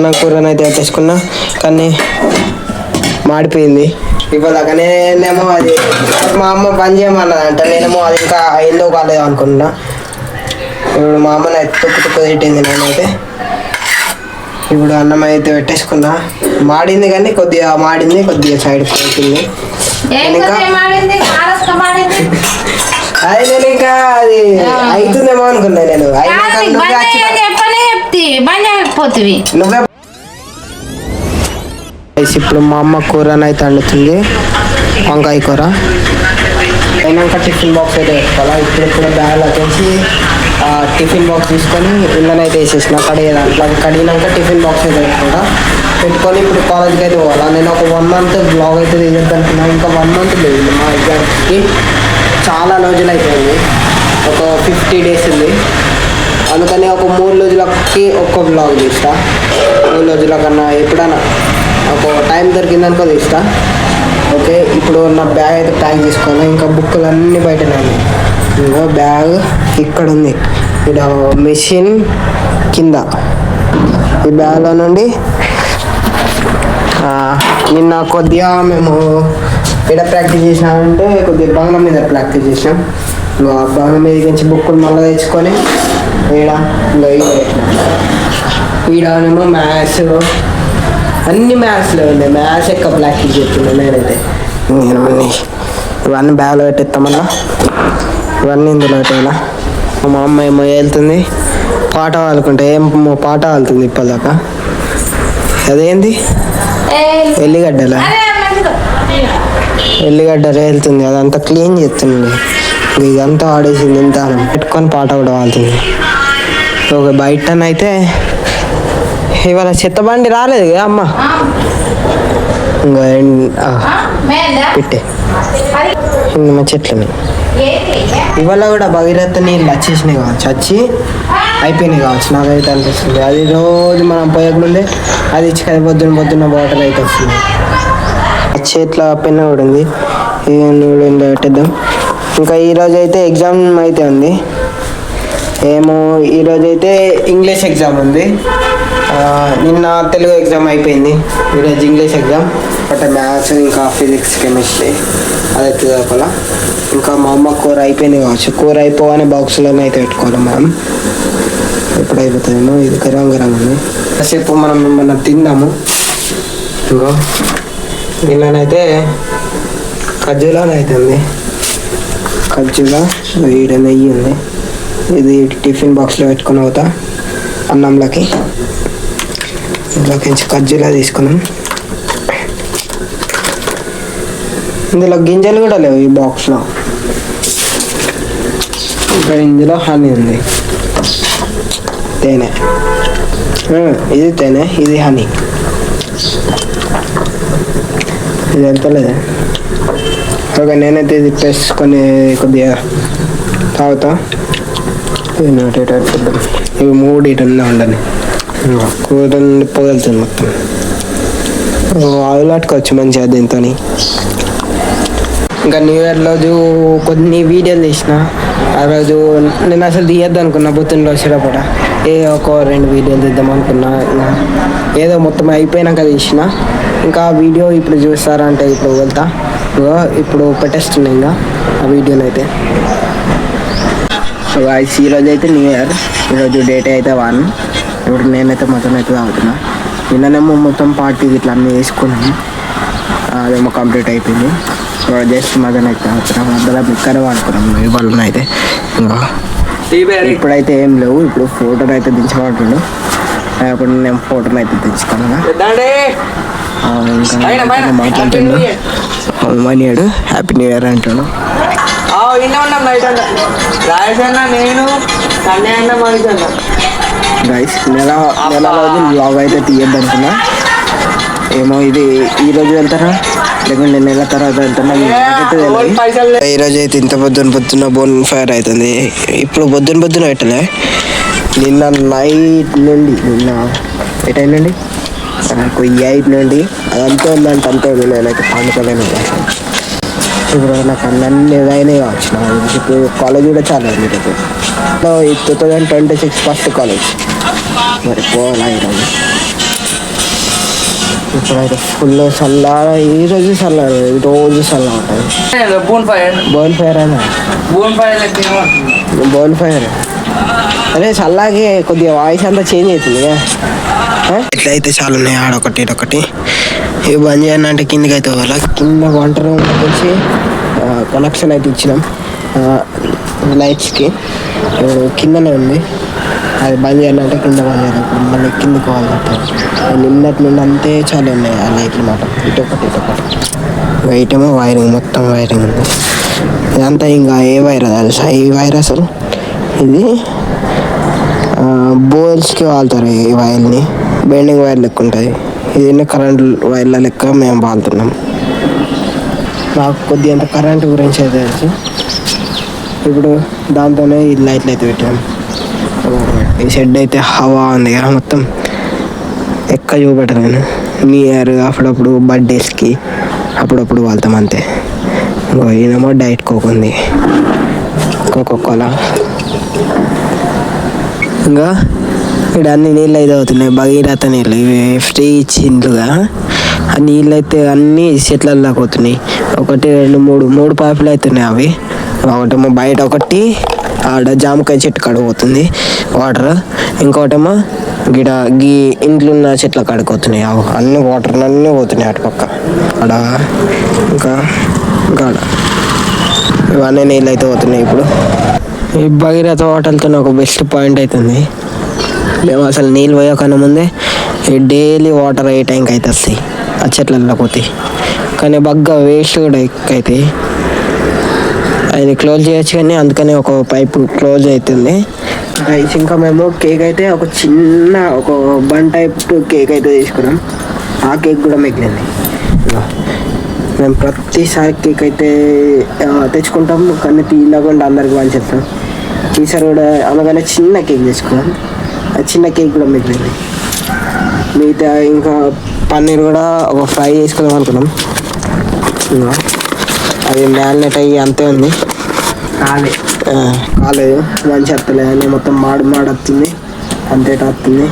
అన్నం కూరనైతే పెట్టేసుకున్నా కానీ మాడిపోయింది. ఇవ్వదాకా నేనేమో అది మా అమ్మ పని చేయమన్నదంట, నేనేమో అది ఇంకా అయిందో కాలేదో అనుకున్నా. ఇప్పుడు మా అమ్మని అయితే తుక్కు తిట్టింది. నేనైతే ఇప్పుడు అన్నం అయితే పెట్టేసుకున్నా. మాడింది కానీ కొద్దిగా మాడింది, కొద్దిగా సైడ్ పోతుంది. అది నేను ఇంకా అది అవుతుందేమో అనుకున్నా. నేను నువ్వే ఇప్పుడు మా అమ్మ కూరనైతే వండుతుంది, వంకాయ కూర. అయినాక టిఫిన్ బాక్స్ అయితే పెట్టుకోవాలా. ఇప్పుడు బ్యాగ్ వచ్చేసి టిఫిన్ బాక్స్ తీసుకొని ఇళ్ళనైతే వేసేసిన కడిగేదాంట్లో. కడిగినాక టిఫిన్ బాక్స్ అయితే పెట్టుకొని ఇప్పుడు కాలేజ్కి అయితే పోవాలా. నేను ఒక 1 month బ్లాగ్ అయితే తీసేద్దానుకున్నా. ఇంకా 1 month లేదు మా ఎగ్జామ్కి, చాలా రోజులు అయిపోయింది, ఒక 50 days ఉంది. అందుకని ఒక 3 రోజులకి ఒక్క బ్లాగ్ తీస్తా. 3 రోజుల కన్నా ఎప్పుడైనా ఒక టైం దొరికిందనుకో తీస్తా. ఓకే, ఇప్పుడు నా బ్యాగ్ అయితే ప్యాక్ చేసుకోవాలి. ఇంకా బుక్కులు అన్నీ బయటనే ఉన్నాయి. ఇంకా బ్యాగ్ ఇక్కడ ఉంది, ఇక్కడ మెషిన్ కింద. ఈ బ్యాగ్లో నుండి నిన్న కొద్దిగా మేము ఇక్కడ ప్రాక్టీస్ చేసినామంటే కొద్దిగా బంగ్లా మీద ప్రాక్టీస్ చేసినాం. ఇంకా బంగ్లా మీద నుంచి బుక్కులు మళ్ళీ తెచ్చుకొని ఈడ ఈడనేమో మ్యాథ్స్, అన్ని మ్యాథ్స్లో ఉన్నాయి. మ్యాథ్స్ ఎక్కువ ప్రాక్టీస్ చేస్తున్నాను నేనైతే. ఇవన్నీ బ్యాగ్లో పెట్టేస్తామన్నా, ఇవన్నీ ఇందులో పెట్టేలా. మా అమ్మ ఏమో వెళ్తుంది పాట పాడుకుంటే, ఏమో పాట పాడుతుంది ఇప్పటిదాకా. అదేంది ఎల్లిగడ్డలా, ఎల్లిగడ్డలు వెళ్తుంది, అదంతా క్లీన్ చేస్తుంది. ఇదంతా ఆడేసింది, ఇంత పెట్టుకొని పాట కూడా పాడుతుంది. ఒక బయటనైతే ఇవాళ చెత్తబండి రాలేదు కదా అమ్మ, ఇంకా పెట్టే మా చెట్లని. ఇవాళ కూడా భగీరథ నీళ్ళు వచ్చేసినాయి కావచ్చు, వచ్చి అయిపోయినాయి కావచ్చు నాకైతే అనిపిస్తుంది. అది రోజు మనం పోయకముందే అది ఇచ్చి కదా పొద్దున్న వాటర్ అయితే వస్తుంది. చేతిలో పెన్ను కూడా ఉంది, ఇది పెట్టేద్దాం. ఇంకా ఈరోజు అయితే ఎగ్జామ్ అయితే ఉంది. ఏమో ఈరోజు అయితే ఇంగ్లీష్ ఎగ్జామ్ ఉంది. నిన్న తెలుగు ఎగ్జామ్ అయిపోయింది, ఈరోజు ఇంగ్లీష్ ఎగ్జామ్. బట్ మ్యాథ్స్ ఇంకా ఫిజిక్స్ కెమిస్ట్రీ అదైతే చదవాలా. ఇంకా మా అమ్మ కూర అయిపోయింది కావచ్చు, కూర అయిపోగానే బాక్స్లోనే అయితే పెట్టుకోవాలి మనం. ఎప్పుడు అయిపోతుందేమో, ఇది గరం ఉంది. కాసేపు మనం తిందాము. ఇంకో దీనిలోనైతే ఖర్జూరాలు అవుతుంది, ఖర్జూరా ఈడ నెయ్యి ఉంది. ఇది టిఫిన్ బాక్స్లో పెట్టుకుని పోతా అన్నంలోకి. ఇందులోకి నుంచి ఖర్జూరా తీసుకున్నాం. ఇందులో గింజలు కూడా లేవు ఈ బాక్స్లో. ఇంకా ఇందులో హనీ ఉంది, తేనె. ఇది తేనె, ఇది హనీ. ఇది వెళ్తలేదు. ఓకే, నేనైతే ఇది వేసుకొని కొద్దిగా తాగుతా. ఇవి 3 ఇటన్నా ఉండని కూర పొగలుతుంది మొత్తం. ఆవులాట్టుకోవచ్చు మంచిగా దీంతో. ఇంకా న్యూ ఇయర్ రోజు కొన్ని వీడియోలు తీసిన. ఆ రోజు నేను అసలు తీయద్దు అనుకున్నా, పుట్టినరోజు వచ్చేటప్పుడు ఒక 2 వీడియోలు తీద్దాం అనుకున్నా. ఏదో మొత్తం అయిపోయినాక తీసిన. ఇంకా ఆ వీడియో ఇప్పుడు చూస్తారంటే ఇప్పుడు వెళ్తా, ఇప్పుడు పెట్టేస్తున్నాయి ఇంకా ఆ వీడియోని అయితే. సో గాయ్స్, ఈరోజు అయితే న్యూ ఇయర్, ఈరోజు డేట్ అయితే 1. ఇప్పుడు నేనైతే మొత్తం అయితే తాగుతున్నా. నిన్ననేమో మొత్తం పార్టీ ఇట్లా అన్నీ వేసుకున్నాము, అదేమో కంప్లీట్ అయిపోయింది. జస్ట్ మదన్ అయితే తాగుతున్నాం, మధ్యలో బిక్కర వాడుకున్నాం ఇవాళ అయితే. ఇంకా ఇప్పుడైతే ఏం లేవు. ఇప్పుడు ఫోటోలు అయితే దించబడుతుండు. అప్పుడు నేను ఫోటోలు అయితే దించుతాను. ఇంకా మాట్లాడుతున్నాడు మనీయాడు, హ్యాపీ న్యూ ఇయర్ అంటాడు. గైస్, నెల రోజులు బ్లాగ్ అయితే తీయద్దు అనుకున్నా. ఏమో ఇది ఈరోజు వెళ్తారా లేకుంటే నెల తర్వాత వెళ్తున్నా. ఈరోజు అయితే ఇంత పొద్దున బోన్ ఫైర్ అవుతుంది. ఇప్పుడు పొద్దున పెట్టలే, నిన్న నైట్ నుండి, నిన్న ఏ టైం నుండి 8 నుండి అదంతా ఉందంటే అంతే ఉంది. నేనైతే పండుకోలేను. ఇప్పుడు నాకు అన్నీ ఏదైనా కావచ్చు. ఇప్పుడు కాలేజ్ కూడా చాలా ఉంది. రేపు 2026 ఫస్ట్ కాలేజ్. మరి పోవాలా ఈరోజు. ఇప్పుడైతే ఫుల్ చల్లారా, ఈరోజు చల్లారు, రోజు చల్లా ఉంటుంది. బోన్ ఫైర్ అయినా బోన్ ఫైర్ అదే చల్లాగే కొద్దిగా వాయిస్ అంతా చేంజ్ అవుతుంది. ఇట్లయితే చాలా ఉన్నాయి, ఆడొకటి ఇటొకటి. ఇవి బంద్ చేయండి అంటే కిందకి అయితే వాళ్ళ కింద వంట రూమ్ వచ్చి కనెక్షన్ అయితే ఇచ్చినాం లైట్స్కి. కిందనే ఉంది, అది బంద్ చేయాలంటే కింద బంద్ చేయాలి. ఇప్పుడు మళ్ళీ కిందకి పోవాలి. నిన్నటి నుండి అంతే చాలా ఉన్నాయి ఆ లైట్లు మాట, ఇటొకటి ఇటేమో వైరింగ్, మొత్తం వైరింగ్ ఉంది. ఇదంతా ఇంకా ఏ వైర్ తెలుసా? ఈ వైర్ అసలు ఇది బోల్స్కి వాళ్తారు ఈ వైర్ని, బెండింగ్ వైర్ లెక్క ఉంటుంది. ఇది కరెంట్ వైర్ల లెక్క మేము వాళ్తున్నాం. నాకు కొద్దిగా అంత కరెంట్ గురించి అయితే తెలుసు. ఇప్పుడు దాంతోనే ఈ లైట్లు అయితే పెట్టాము. ఈ షెడ్ అయితే హవా ఉంది కదా, మొత్తం ఎక్క చూపెట్టను నేను. న్యూ ఇయర్ అప్పుడప్పుడు బర్త్డేస్కి అప్పుడప్పుడు వాళ్తాం అంతే. ఈయనేమో డైట్ కోక్ ఉంది, కోకోకోలా. ఇంకా ఇక్కడ అన్ని నీళ్ళు అయితే అవుతున్నాయి, భగీరథ నీళ్ళు. ఇవి ఫ్రీ ఇచ్చిండ్రుగా. ఆ నీళ్ళు అయితే అన్నీ చెట్లలోకి అవుతున్నాయి. 1 2 3 పైపులు అవుతున్నాయి. అవి ఒకటేమో బయట, ఒకటి ఆడ జామకాయ చెట్టు కాడ పోతుంది వాటర్, ఇంకోటేమో గీ ఇంట్లో ఉన్న చెట్ల కాడికి పోతున్నాయి. అన్ని వాటర్ అన్నీ పోతున్నాయి అటు పక్క ఆడ, ఇంకా ఆడ ఇవన్నీ నీళ్ళు అయితే పోతున్నాయి. ఇప్పుడు ఈ భగీరథ వాటర్తో ఒక బెస్ట్ పాయింట్ అవుతుంది. మేము అసలు నీళ్ళు పోయకన్నా ముందే డైలీ వాటర్ ఏ టైంకి అయితే వస్తాయి ఆ చెట్లలో పోతాయి. కానీ బాగా వేస్ట్ కూడా ఎక్కువ అవుతాయి. అది క్లోజ్ చేయొచ్చు, కానీ అందుకని ఒక పైపు క్లోజ్ అవుతుంది. ఇంకా మేము కేక్ అయితే ఒక చిన్న ఒక బన్ టైప్ కేక్ అయితే తీసుకున్నాం. ఆ కేక్ కూడా మిగిలింది. మేము ప్రతిసారి కేక్ అయితే తెచ్చుకుంటాం, కానీ తీయకుండా అందరికి పంచేస్తాం. ఈసారి కూడా అలాగనే చిన్న కేక్ తీసుకున్నాం. ఆ చిన్న కేక్ కూడా మిగిలింది. మిగతా ఇంకా పన్నీర్ కూడా ఒక ఫ్రై చేసుకుందాం అనుకున్నాం. అది మ్యారినేట్ అయ్యి అంతే ఉంది, కాలేదు, మంచి వస్తలేదు. మొత్తం మాడు వస్తుంది, అంతేట వస్తుంది.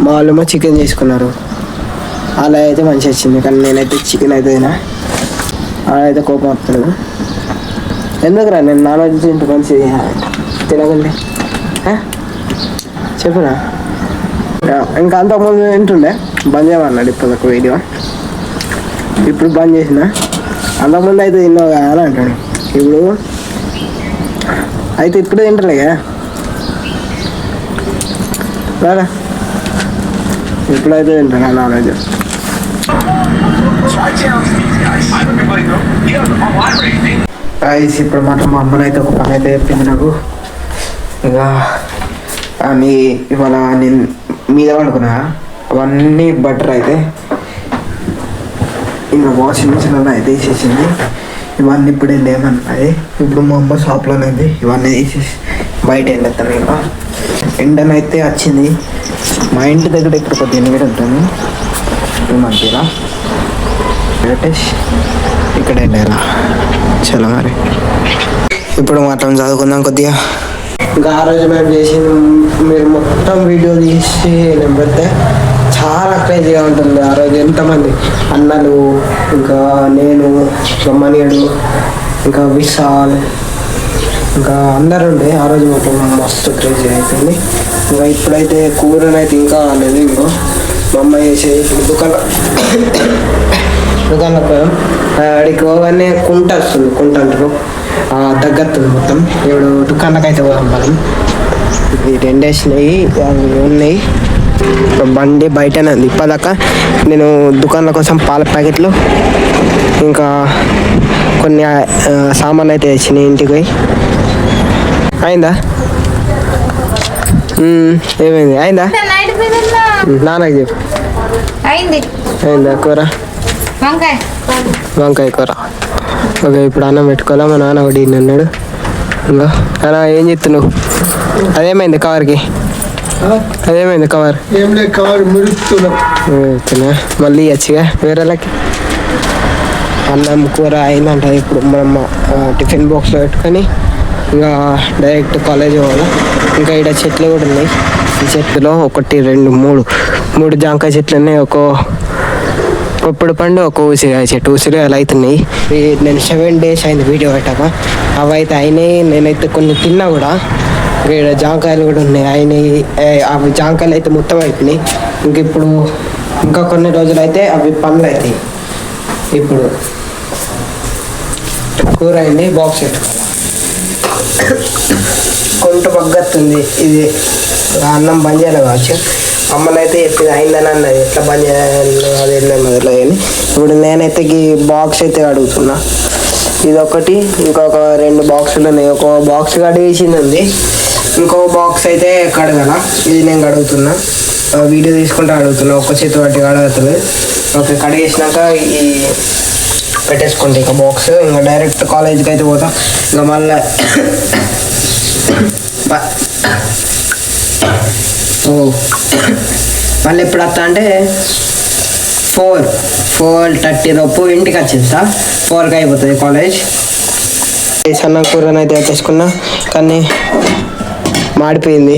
మా వాళ్ళేమో చికెన్ చేసుకున్నారు, అలా అయితే మంచిగా వచ్చింది. కానీ నేనైతే చికెన్ అయితే అలా అయితే కోపం వస్తలేదు. ఎందుకురా నేను నాన్ వెజ్ తింటూ మంచిది తినకండి చెప్పురా. ఇంకా అంతకుముందు తింటుండే, బంద్ చేయమన్నాడు ఇప్పుడు ఒక వీడియో. ఇప్పుడు బంద్ చేసిన, అంతకుముందు అయితే తిన్నావు కదా అని అంటాడు. ఇప్పుడు అయితే ఇప్పుడు తింటలే కదా రారా, ఇప్పుడైతే తింటాను నాన్ వెజ్. ఇప్పుడు మాత్రం మా అమ్మని అయితే ఒక పని అయితే చెప్పింది నాకు. ఇంకా అని ఇవాళ నేను మీద పడుకున్నా, అవన్నీ బట్టర్ అయితే ఇంకా వాషింగ్ మిషన్లో అయితే వేసేసింది. ఇవన్నీ ఇప్పుడు లేమన్నది. ఇప్పుడు మా అమ్మ షాప్లోనేది ఇవన్నీ తీసేసి బయట ఎండేస్తాను. ఇంకా ఎండనైతే వచ్చింది. మా ఇంటి దగ్గర ఇక్కడ కొద్దిగా ఎండ ఉంటుంది ఈ మధ్యలో, ఇక్కడ ఎండారా చాలా. మరి ఇప్పుడు మాత్రం చదువుకుందాం కొద్దిగా. ఇంకా ఆ రోజు మేము చేసిన మీరు మొత్తం వీడియో తీసి నేను పెడితే చాలా క్రేజీగా ఉంటుంది. ఆ రోజు ఎంతమంది అన్నలు, ఇంకా నేను, రమ్మనియడు, ఇంకా విశాల్, ఇంకా అందరు ఉండే. ఆ రోజు మొత్తం మస్తు క్రేజీ అయిపోయింది. ఇంకా ఇప్పుడైతే కూరనైతే ఇంకా రాలేదు. ఇంకో మా అమ్మ చేసే దుకాణంలో పోయాం. అడికి పోగానే కుంట వస్తుంది, కుంట అంటారు తగ్గస్తుంది మొత్తం. ఇప్పుడు దుకాణానికి అయితే పోదాం మనం. ఈ 2 వేసినాయి ఉన్నాయి. బండి బయటనే ఉంది. ఇప్పటిదాకా నేను దుకాణాల కోసం పాల ప్యాకెట్లు ఇంకా కొన్ని సామాన్లు అయితే తెచ్చినాయి ఇంటికి పోయి. అయిందా? ఏమైంది? అయిందా? నాన్నకి చెప్పు. అయిందా కూర? వంకాయ కూర. ఓకే, ఇప్పుడు అన్నం పెట్టుకోవాలా. మా నాన్న ఒకటి అన్నాడు. ఇంకా అలా ఏం చెప్తున్నావు? అదేమైంది కవర్కి? అదేమైంది కవర్? ఏం లేదు, కవర్ మురుస్తున్నా. మళ్ళీ ఇవ్వచ్చుగా వేరేళ్ళకి. అన్నం కూర అయిందంట. ఇప్పుడు మనం టిఫిన్ బాక్స్లో పెట్టుకొని ఇంకా డైరెక్ట్ కాలేజ్ పోవాలి. ఇంకా ఇక్కడ చెట్లు కూడా ఉన్నాయి. ఈ చెట్టులో 1 2 3 జాంకాయ చెట్లు ఉన్నాయి. ఒక పొప్పుడు పండు, ఒక ఊసిరికాయ చెట్టు. ఊసిరికాయలు అవుతున్నాయి. నేను 7 days అయింది వీడియో పెట్టాక. అవి అయితే అయినాయి. నేనైతే కొన్ని తిన్నా కూడా. ఇక్కడ జాంకాయలు కూడా ఉన్నాయి అయినాయి. అవి జాంకాయలు అయితే మొత్తం అయిపోయినాయి. ఇప్పుడు ఇంకా కొన్ని రోజులు అయితే అవి పండ్లు అవుతాయి. ఇప్పుడు కూర అయింది. బాక్స్ పెట్టుకోవాలి. కొంట పగ్గత్తుంది. ఇది అన్నం బంద్ చేయాలి కావచ్చు. అమ్మనైతే చెప్పింది అయిందని అన్నది. ఎట్లా బంద్ చేయాలి అది మొదలు అని. ఇప్పుడు నేనైతే ఈ బాక్స్ అయితే అడుగుతున్నా. ఇదొకటి, ఇంకొక 2 బాక్సులు ఉన్నాయి. ఒక బాక్స్ కడిగేసింది ఉంది, ఇంకో బాక్స్ అయితే కడగల. ఇది నేను కడుగుతున్నా, వీడియో తీసుకుంటే అడుగుతున్నా. ఒక్క చేతి పట్టి కడగతుంది. ఓకే, కడిగేసినాక ఈ పెట్టేసుకోండి ఇక బాక్స్. ఇంకా డైరెక్ట్ కాలేజీకి అయితే పోతాం. ఇంకా మళ్ళీ మళ్ళీ ఎప్పుడు వస్తా అంటే 4:30 లోపు ఇంటికి వచ్చేస్తా. 4కి అయిపోతుంది కాలేజ్. సన్న కూరని అయితే తెచ్చుకున్నా, కానీ మాడిపోయింది.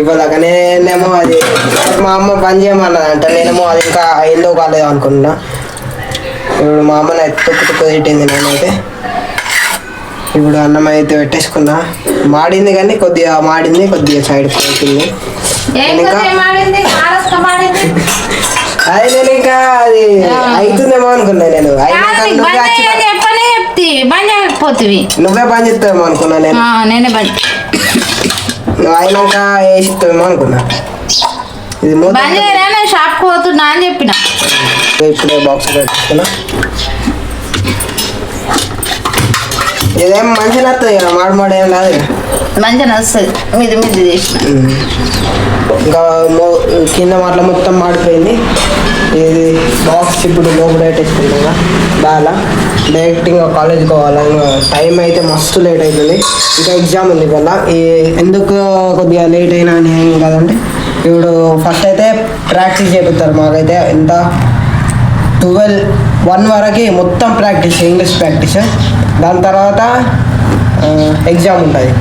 ఇవ్వదాకా నేనేమో అది మా అమ్మ పని చేయమన్నదంట. నేనేమో అది ఇంకా అయిందో కాలేదో అనుకున్నా. ఇప్పుడు మా అమ్మని అయితే తొక్కు తిట్టింది. నేనైతే ఇప్పుడు అన్నం అయితే పెట్టేసుకున్నా. మాడింది కానీ కొద్దిగా మాడింది, కొద్దిగా సైడ్ పోతుంది. అది నేను ఇంకా అది అవుతుందేమో అనుకున్నా. నేను నువ్వే పని చేస్తావేమో అనుకున్నా. నువ్వు అయినాక వేసిస్తావేమో అనుకున్నా. ఇది షాప్ పోతున్నా అని చెప్పిన. ఇప్పుడే బాక్స్ పెట్టుకున్నా. ఇదేం మంచిగా వస్తుంది కదా, మాడు ఏం రాదు కదా. మంచిగా వస్తుంది. మీది చేసిన ఇంకా కింద మాటలు మొత్తం మాడిపోయింది. ఇది బాక్స్ ఇప్పుడు లోపల పెట్టేసుకుంటాం కదా. బాగా డైరెక్ట్ ఇంకా కాలేజ్కి పోవాలి. ఇంకా టైం అయితే మస్తు లేట్ అవుతుంది. ఇంకా ఎగ్జామ్ ఉంది కదా. ఎందుకు కొద్దిగా లేట్ అయినా అని ఏం కాదంటే, ఇప్పుడు ఫస్ట్ అయితే ప్రాక్టీస్ చేపిస్తారు. మాకైతే ఎంత 1 వరకు మొత్తం ప్రాక్టీస్, ఇంగ్లీష్ ప్రాక్టీస్. దాని తర్వాత ఎగ్జామ్ ఉంటుంది.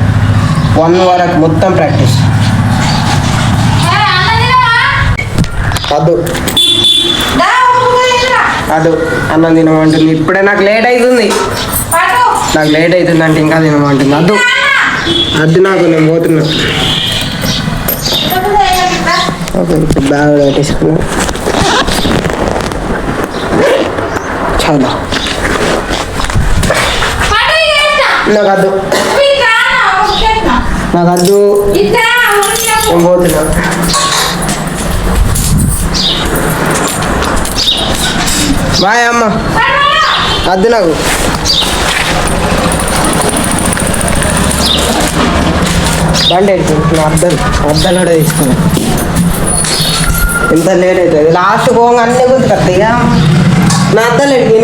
1 వరకు మొత్తం ప్రాక్టీస్. అదు అన్నం తినమంటుంది. ఇప్పుడే నాకు లేట్ అవుతుంది. అంటే ఇంకా తినమంటుంది. అద్దు నాకు, నేను పోతున్నా. ఇప్పుడు బ్యాగ్ పెట్టేసుకున్నా. చాలా నాకద్దు నేను పోతున్నా. బాయ్ అమ్మ. వద్దు నాకు. బండి నా అద్దాలు కూడా తీసుకున్నా. ఎంత లేట్ అవుతుంది. లాస్ట్ పోగా అన్నీ గుర్తుకొస్తాయి ఇక. నా అద్దాలు ఎడికి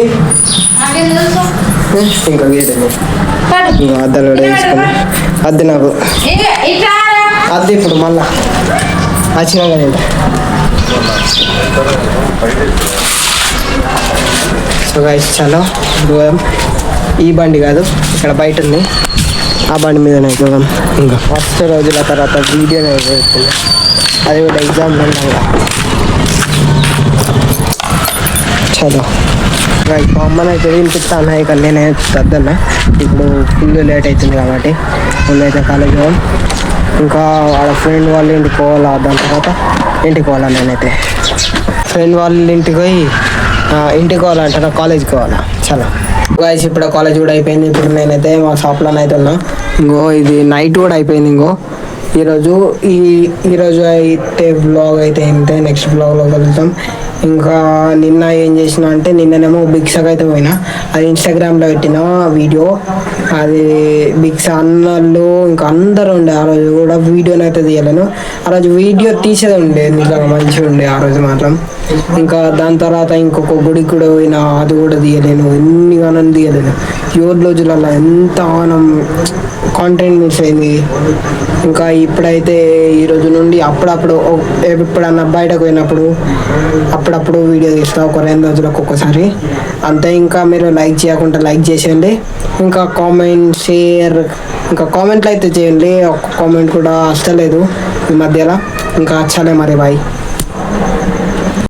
ఇంకా అద్దాలు కూడా తీసుకున్నా. అద్దు నాకు అద్దు. ఇప్పుడు మళ్ళా వచ్చినా కదా. సో గైస్ చాలా దూరం. ఈ బండి కాదు, ఇక్కడ బయట ఉంది. ఆ బండి మీదనే దూరం. ఇంకా ఫస్ట్ రోజుల తర్వాత వీడియో వేస్తుంది. అది కూడా ఎగ్జామ్లో ఉండగా. చలో రైట్. మా అమ్మని అయితే వినిపిస్తాను. ఇక నేనే వద్దన్నా. ఇప్పుడు ఫుల్ లేట్ అవుతుంది కాబట్టి ముందైతే కాలేజ్ పోవాలి. ఇంకా వాళ్ళ ఫ్రెండ్ వాళ్ళ ఇంటికి పోవాలా. దాని తర్వాత ఇంటికి పోవాలా. నేనైతే ఫ్రెండ్ వాళ్ళ ఇంటికి పోయి ఇంటికి పోవాలంటే నాకు కాలేజ్కి పోవాలా. చాలా గాయస్ ఇప్పుడు కాలేజ్ కూడా అయిపోయింది. ఇప్పుడు నేనైతే మా షాప్లోనే అయితే ఉన్నా. ఇంకో ఇది నైట్ కూడా అయిపోయింది. ఇంకో ఈరోజు అయితే బ్లాగ్ అయితే ఇంతే. నెక్స్ట్ బ్లాగ్లో కలుద్దాం. ఇంకా నిన్న ఏం చేసిన అంటే, నిన్ననేమో బిగ్సాకి అయితే పోయినా. అది ఇన్స్టాగ్రామ్లో పెట్టిన వీడియో. అది బిగ్సా అన్నలు ఇంకా అందరూ ఉండే. ఆ రోజు కూడా వీడియోని అయితే తీయలేను. ఆ రోజు వీడియో తీసేది ఉండే, నిజంగా మంచిగా ఉండే ఆ రోజు మాత్రం. ఇంకా దాని తర్వాత ఇంకొక గుడికి కూడా పోయినా, అది కూడా తీయలేను. ఎన్ని గానం తీయలేను. 7 రోజులలో ఎంత గానం కాంటెంట్ మిస్ అయింది. ఇంకా ఇప్పుడైతే ఈరోజు నుండి అప్పుడప్పుడు ఎప్పుడన్నా బయటకు పోయినప్పుడు అప్పుడప్పుడు వీడియో తీస్తా. ఒక 2 రోజులకు ఒక్కసారి అంతే. ఇంకా మీరు లైక్ చేయకుండా లైక్ చేసేయండి. ఇంకా కామెంట్, షేర్, ఇంకా కామెంట్లు అయితే చేయండి. ఒక కామెంట్ కూడా వస్తలేదు ఈ మధ్యలో. ఇంకా వచ్చలే మరి. బాయ్.